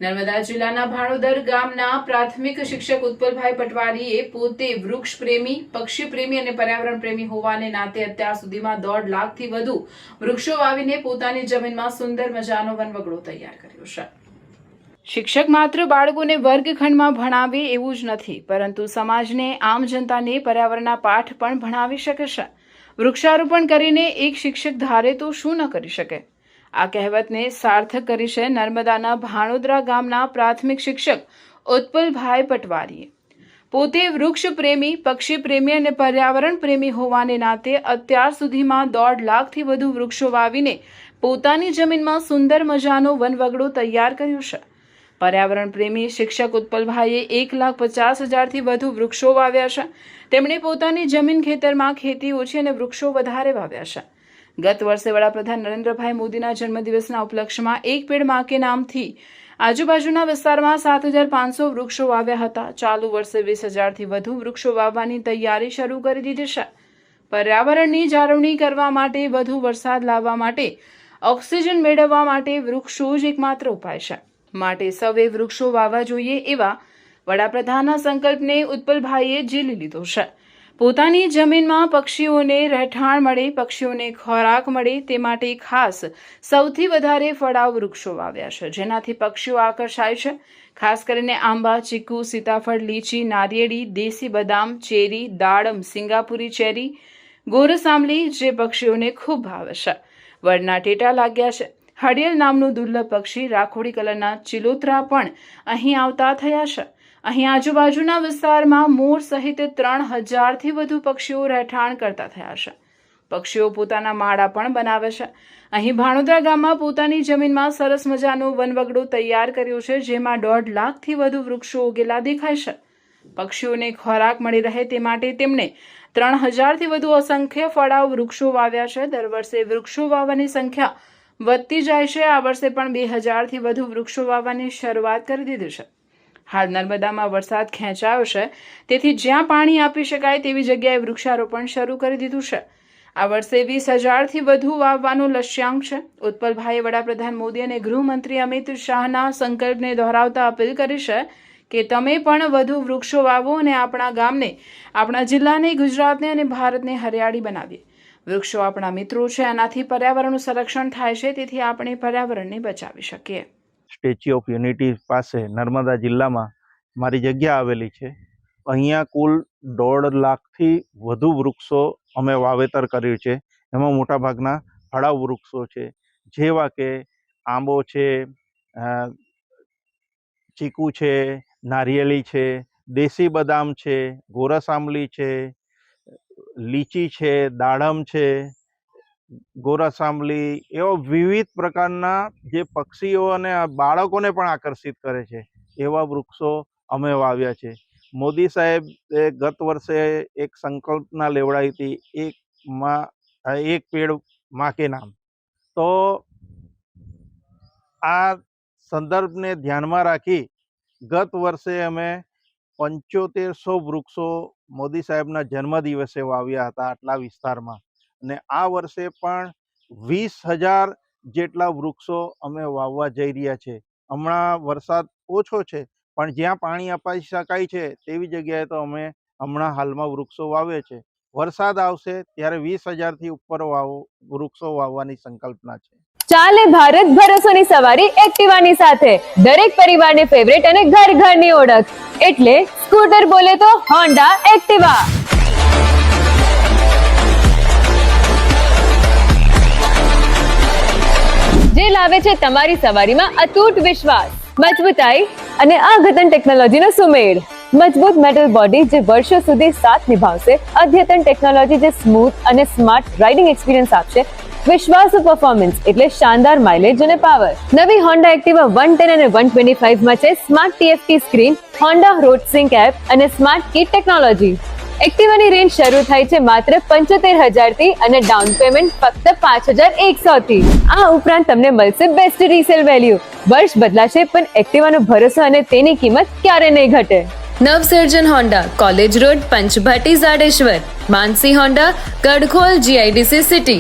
નર્મદા જિલ્લાના ભાણોદર ગામના પ્રાથમિક શિક્ષક ઉત્પલભાઈ પટવારીએ પોતે વૃક્ષ પ્રેમી, પક્ષી પ્રેમી અને પર્યાવરણ પ્રેમી હોવાને નાતે અત્યાર સુધીમાં 1.5 લાખથી વધુ વૃક્ષો વાવીને પોતાની જમીનમાં સુંદર મજાનો વનવગડો તૈયાર કર્યો છે। શિક્ષક માત્ર બાળકોને વર્ગખંડમાં ભણાવે એવું જ નથી, પરંતુ સમાજને, આમ જનતાને પર્યાવરણના પાઠ પણ ભણાવી શકે છે। વૃક્ષારોપણ કરીને એક શિક્ષક ધારે તો શું ન કરી શકે। આ કહેવતને સાર્થક કરી છે નર્મદાના ભાણોદરા ગામના પ્રાથમિક શિક્ષક ઉત્પલભાઈ પટવારીએ। પોતે વૃક્ષ પ્રેમી, પક્ષી પ્રેમી અને પર્યાવરણ પ્રેમી હોવાને નાતે અત્યાર સુધીમાં 1.5 લાખથી વધુ વૃક્ષો વાવીને પોતાની જમીનમાં સુંદર મજાનો વનવગડો તૈયાર કર્યો છે। પર્યાવરણ પ્રેમી શિક્ષક ઉત્પલભાઈએ 1,50,000થી વધુ વૃક્ષો વાવ્યા છે। તેમણે પોતાની જમીન ખેતરમાં ખેતી ઓછી અને વૃક્ષો વધારે વાવ્યા છે। ગત વર્ષે વડાપ્રધાન નરેન્દ્રભાઈ મોદીના જન્મદિવસના ઉપલક્ષમાં એક પેડ માં કે નામથી આજુબાજુના વિસ્તારમાં 7,500 વૃક્ષો વાવ્યા હતા। ચાલુ વર્ષે 20,000થી વધુ વૃક્ષો વાવવાની તૈયારી શરૂ કરી દીધી છે। પર્યાવરણની જાળવણી કરવા માટે, વધુ વરસાદ લાવવા માટે, ઓક્સિજન મેળવવા માટે વૃક્ષો જ એકમાત્ર ઉપાય છે। માટે સૌએ વૃક્ષો વાવવા જોઈએ એવા વડાપ્રધાનના સંકલ્પને ઉત્પલભાઈએ ઝીલી લીધો છે। પોતાની જમીનમાં પક્ષીઓને રહેઠાણ મળે, પક્ષીઓને ખોરાક મળે તે માટે ખાસ સૌથી વધારે ફળાઉ વૃક્ષો વાવ્યા છે, જેનાથી પક્ષીઓ આકર્ષાય છે। ખાસ કરીને આંબા, ચીકુ, સીતાફળ, લીચી, નારિયેળી, દેશી બદામ, ચેરી, દાડમ, સિંગાપુરી ચેરી, ગોરસાંબલી જે પક્ષીઓને ખૂબ ભાવે છે। વડના ટેટા લાગ્યા છે। હડિયલ નામનું દુર્લભ પક્ષી, રાખોડી કલરના ચિલોતરા પણ અહીં આવતા થયા છે। અહીં આજુબાજુના વિસ્તારમાં મોર સહિત 3,000થી વધુ પક્ષીઓ રહેઠાણ કરતા થયા છે। પક્ષીઓ પોતાના માળા પણ બનાવે છે। અહીં ભાણોદરા ગામમાં પોતાની જમીનમાં સરસ મજાનો વનવગડો તૈયાર કર્યો છે, જેમાં 1.5 લાખથી વધુ વૃક્ષો ઉગેલા દેખાય છે। પક્ષીઓને ખોરાક મળી રહે તે માટે તેમણે 3,000થી વધુ અસંખ્ય ફળાઉ વૃક્ષો વાવ્યા છે। દર વર્ષે વૃક્ષો વાવવાની સંખ્યા વધતી જાય છે। આ વર્ષે પણ 2,000થી વધુ વૃક્ષો વાવવાની શરૂઆત કરી દીધી છે। હાલ નર્મદામાં વરસાદ ખેંચાયો છે, તેથી જ્યાં પાણી આપી શકાય તેવી જગ્યાએ વૃક્ષારોપણ શરૂ કરી દીધું છે। આ વર્ષે 20,000થી વધુ વાવવાનો લક્ષ્યાંક છે। ઉત્પલભાઈએ વડાપ્રધાન મોદી અને ગૃહમંત્રી અમિત શાહના સંકલ્પને દોહરાવતા અપીલ કરી છે કે તમે પણ વધુ વૃક્ષો વાવો અને આપણા ગામને, આપણા જિલ્લાને, ગુજરાતને અને ભારતને હરિયાળી બનાવીએ। વૃક્ષો આપણા મિત્રો છે, આનાથી પર્યાવરણનું સંરક્ષણ થાય છે, તેથી આપણે પર્યાવરણને બચાવી શકીએ। સ્ટેચ્યુ ઓફ યુનિટી પાસે નર્મદા જિલ્લામાં મારી જગ્યા આવેલી છે। અહીંયા કુલ 1.5 લાખથી વધુ વૃક્ષો અમે વાવેતર કર્યું છે। એમાં મોટાભાગના ફળાઉ વૃક્ષો છે, જેવા કે આંબો છે, ચીકુ છે, નારિયેળી છે, દેશી બદામ છે, ગોરસાંબલી છે, લીચી છે, દાડમ છે, ગોરસાંબલી એવા વિવિધ પ્રકારના જે પક્ષીઓ અને બાળકોને પણ આકર્ષિત કરે છે એવા વૃક્ષો અમે વાવ્યા છે। મોદી સાહેબે ગત વર્ષે એક સંકલ્પના લેવડાવી હતી, એક પેડ માં કે નામ। તો આ સંદર્ભને ધ્યાનમાં રાખી ગત વર્ષે અમે 7500 વૃક્ષો મોદી સાહેબના જન્મદિવસે વાવ્યા હતા આટલા વિસ્તારમાં, અને આ વર્ષે પણ 20,000 જેટલા વૃક્ષો અમે વાવવા જઈ રહ્યા છે। હમણાં વરસાદ ઓછો છે, પણ જ્યાં પાણી અપાઈ શકાય છે તેવી જગ્યાએ તો અમે હમણાં હાલમાં વૃક્ષો વાવીએ છે। વરસાદ આવશે ત્યારે 20,000થી ઉપર વૃક્ષો વાવવાની સંકલ્પના છે। ચાલે ભારત ભરોસોની સવારી એક્ટિવાની સાથે, દરેક પરિવારની ફેવરેટ અને ઘર ઘરની ઓળખ એટલે સ્કૂટર બોલે તો હોન્ડા એક્ટિવા। જે લાવે છે તમારી સવારીમાં અતૂટ વિશ્વાસ, મજબૂતાઈ અને અદ્યતન ટેકનોલોજીનો સુમેળ। મજબૂત મેટલ બોડી જે વર્ષો સુધી સાથ નિભાવશે, અદ્યતન ટેકનોલોજી જે સ્મૂથ અને સ્માર્ટ રાઇડિંગ એક્સપિરિયન્સ આપશે, વિશ્વાસુ પરફોર્મન્સ એટલે શાનદાર માઇલેજ અને પાવર। નવી હોન્ડા એક્ટિવા 110 અને 125 માં છે smart TFT screen, Honda road sync app અને સ્માર્ટ કી ટેકનોલોજી। એક્ટિવાની રેન્જ શરૂ થાય છે માત્ર 75,000થી અને ડાઉન પેમેન્ટ ફક્ત 5,100થી। આ ઉપરાંત તમને મળશે બેસ્ટ રીસેલ વેલ્યુ। વર્ષ બદલાશે પણ એક્ટિવાનો ભરોસો અને તેની કિંમત ક્યારે નહીં ઘટે। Navsarjan Honda, college road, Panchbhati, Zadeshwar. Mansi Honda, Gadkhol, GIDC city.